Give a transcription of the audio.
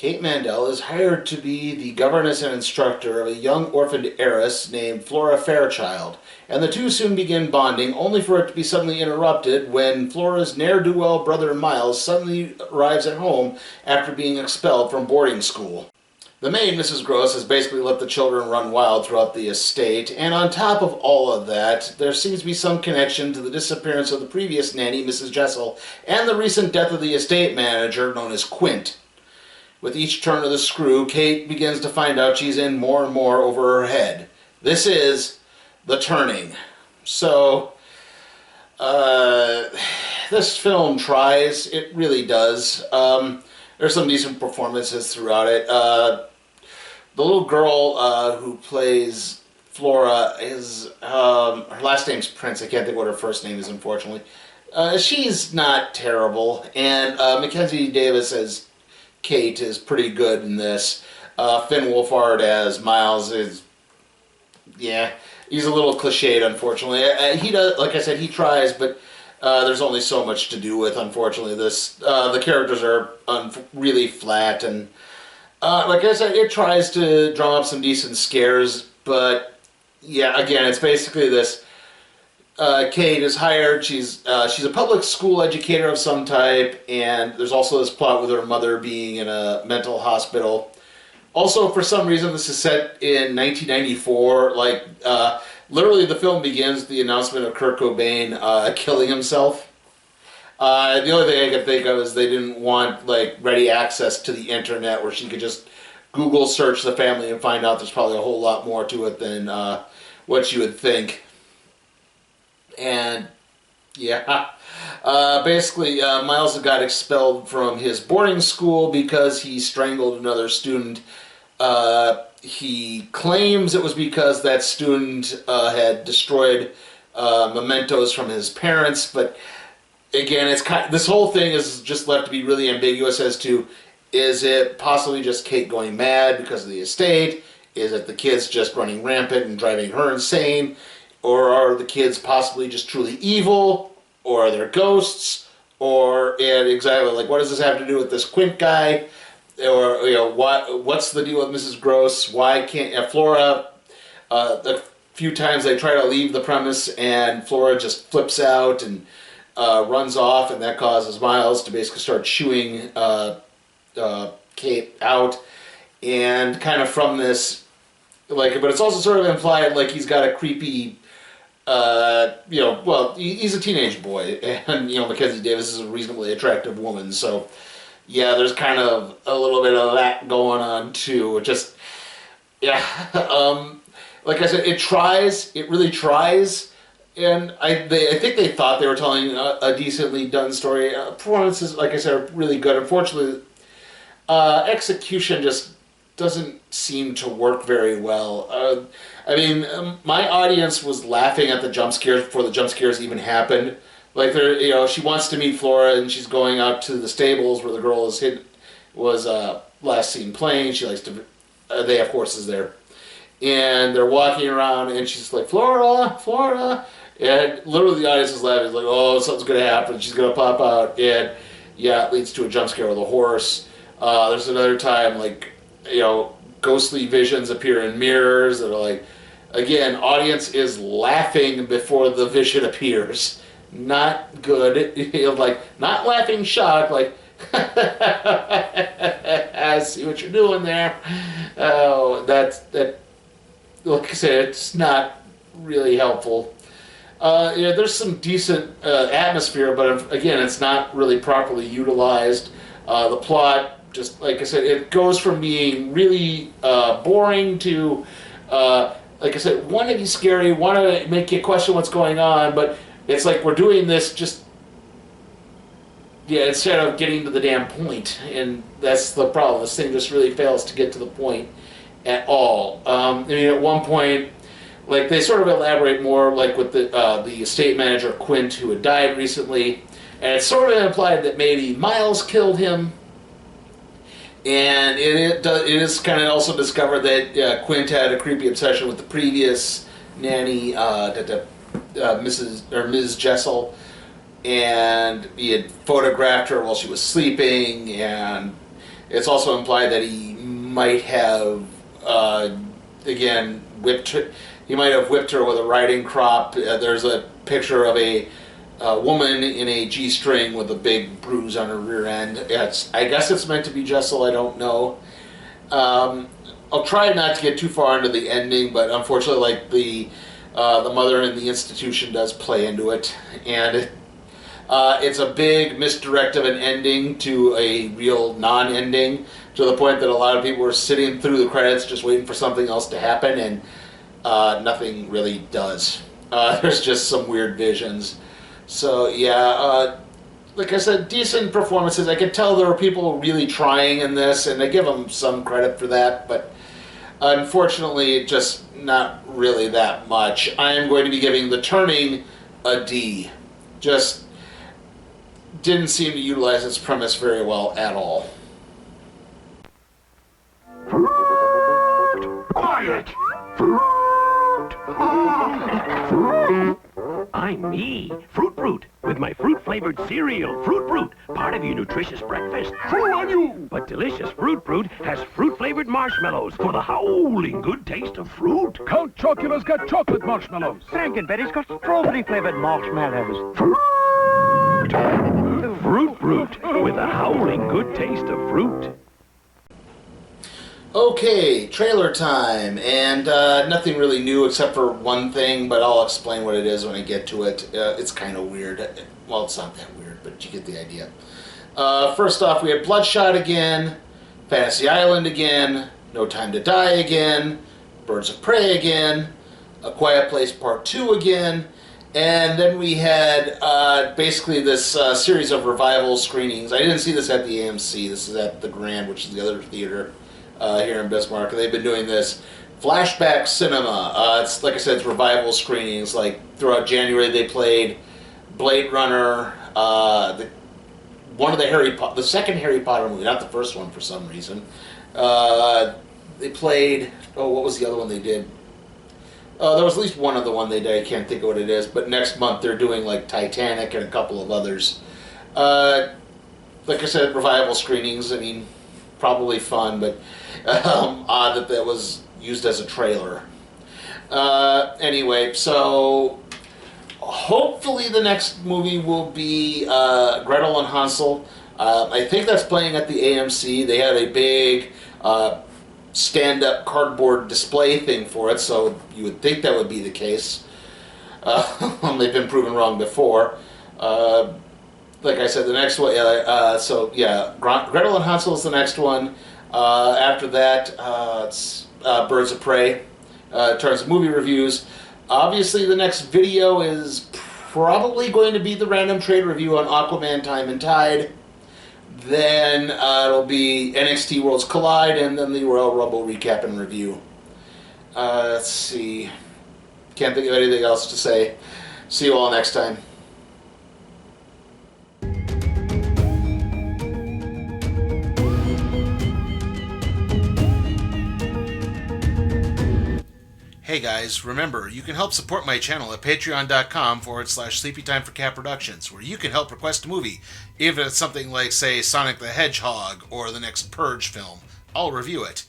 Kate Mandel is hired to be the governess and instructor of a young orphaned heiress named Flora Fairchild, and the two soon begin bonding, only for it to be suddenly interrupted when Flora's ne'er-do-well brother Miles suddenly arrives at home after being expelled from boarding school. The maid, Mrs. Gross, has basically let the children run wild throughout the estate, and on top of all of that, there seems to be some connection to the disappearance of the previous nanny, Mrs. Jessel, and the recent death of the estate manager, known as Quint. With each turn of the screw, Kate begins to find out she's in more and more over her head. This is The Turning. So, this film tries. It really does. There's some decent performances throughout it. The little girl who plays Flora is, her last name's Prince. I can't think what her first name is, unfortunately. She's not terrible. And Mackenzie Davis as Kate is pretty good in this. Finn Wolfhard as Miles is, yeah, he's a little cliched, unfortunately. He does, like I said, he tries, but there's only so much to do with, unfortunately. The characters are really flat, and like I said, it tries to draw up some decent scares, but yeah, again, it's basically this. Kate is hired. She's a public school educator of some type, and there's also this plot with her mother being in a mental hospital. Also, for some reason, this is set in 1994. Like, literally, the film begins with the announcement of Kurt Cobain killing himself. The only thing I could think of is they didn't want like ready access to the internet where she could just Google search the family and find out there's probably a whole lot more to it than what you would think. And yeah, basically Miles got expelled from his boarding school because he strangled another student. He claims it was because that student had destroyed mementos from his parents, but again, it's this whole thing is just left to be really ambiguous as to, is it possibly just Kate going mad because of the estate? Is it the kids just running rampant and driving her insane? Or are the kids possibly just truly evil? Or are there ghosts? Or, and exactly, like, what does this have to do with this Quint guy? Or, you know, what's the deal with Mrs. Gross? Why can't Flora, a few times they try to leave the premise and Flora just flips out and runs off, and that causes Miles to basically start chewing Kate out. And kind of from this, like, but it's also sort of implied like he's got a creepy, you know, well, he's a teenage boy, and, you know, Mackenzie Davis is a reasonably attractive woman, so, yeah, there's kind of a little bit of that going on, too. Just, yeah, like I said, it really tries, and I think they thought they were telling a decently done story. Performances, like I said, are really good. Unfortunately, execution just doesn't seem to work very well. I mean, my audience was laughing at the jump scares before the jump scares even happened. Like, you know, she wants to meet Flora, and she's going out to the stables where the girl was last seen playing. She likes to. They have horses there, and they're walking around, and she's like, "Flora, Flora," and literally the audience is laughing. It's like, "Oh, something's gonna happen. She's gonna pop out," and yeah, it leads to a jump scare with a horse. There's another time, like, you know, ghostly visions appear in mirrors that are like, again, audience is laughing before the vision appears. Not good. You know, like, not laughing shock, like, I see what you're doing there. Oh, that, like I said, it's not really helpful. Yeah, there's some decent atmosphere, but again, it's not really properly utilized. The plot, just like I said, it goes from being really boring to, like I said, want to be scary, want to make you question what's going on, but it's like we're doing this just, yeah, instead of getting to the damn point, and that's the problem. This thing just really fails to get to the point at all. I mean, at one point, like, they sort of elaborate more, like with the estate manager Quint, who had died recently, and it's sort of implied that maybe Miles killed him. And it is kind of also discovered that Quint had a creepy obsession with the previous nanny, Ms. Jessel, and he had photographed her while she was sleeping, and It's also implied that he might have, again, whipped her. He might have whipped her with a riding crop. There's a picture of a woman in a G-string with a big bruise on her rear end. I guess it's meant to be Jessel. I don't know. I'll try not to get too far into the ending, but unfortunately, like the mother in the institution does play into it, and it's a big misdirect of an ending to a real non-ending, to the point that a lot of people were sitting through the credits just waiting for something else to happen, and nothing really does. There's just some weird visions. So yeah, like I said, decent performances. I could tell there were people really trying in this, and I give them some credit for that, but unfortunately, just not really that much. I am going to be giving The Turning a D. Just didn't seem to utilize its premise very well at all. Quiet! I'm me, Fruit Brute, with my fruit-flavored cereal, Fruit Brute, part of your nutritious breakfast. True on you! But delicious Fruit Brute has fruit-flavored marshmallows for the howling good taste of fruit. Count Chocula's got chocolate marshmallows. Frankenberry's got strawberry-flavored marshmallows. Fruit Brute, with the howling good taste of fruit. Okay, trailer time, and nothing really new except for one thing, but I'll explain what it is when I get to it. It's kind of weird. Well, it's not that weird, but you get the idea. First off, we had Bloodshot again, Fantasy Island again, No Time to Die again, Birds of Prey again, A Quiet Place Part 2 again, and then we had basically this series of revival screenings. I didn't see this at the AMC. This is at the Grand, which is the other theater here in Bismarck. They've been doing this flashback cinema. It's like I said, it's revival screenings. Like throughout January, they played Blade Runner, the second Harry Potter movie, not the first one for some reason. They played, what was the other one they did? There was at least one other one they did. I can't think of what it is. But next month they're doing like Titanic and a couple of others. Like I said, revival screenings. I mean, probably fun, but odd that was used as a trailer. Anyway, so hopefully the next movie will be Gretel and Hansel. I think that's playing at the AMC. They have a big stand-up cardboard display thing for it, so you would think that would be the case. They've been proven wrong before. Like I said, the next one, so yeah, Gretel and Hansel is the next one. After that, it's Birds of Prey. In terms of movie reviews, obviously the next video is probably going to be the random trade review on Aquaman Time and Tide. Then it'll be NXT Worlds Collide, and then the Royal Rumble recap and review. Let's see. Can't think of anything else to say. See you all next time. Hey guys, remember, you can help support my channel at patreon.com/SleepyTimeForCat Productions, where you can help request a movie, even if it's something like, say, Sonic the Hedgehog or the next Purge film. I'll review it.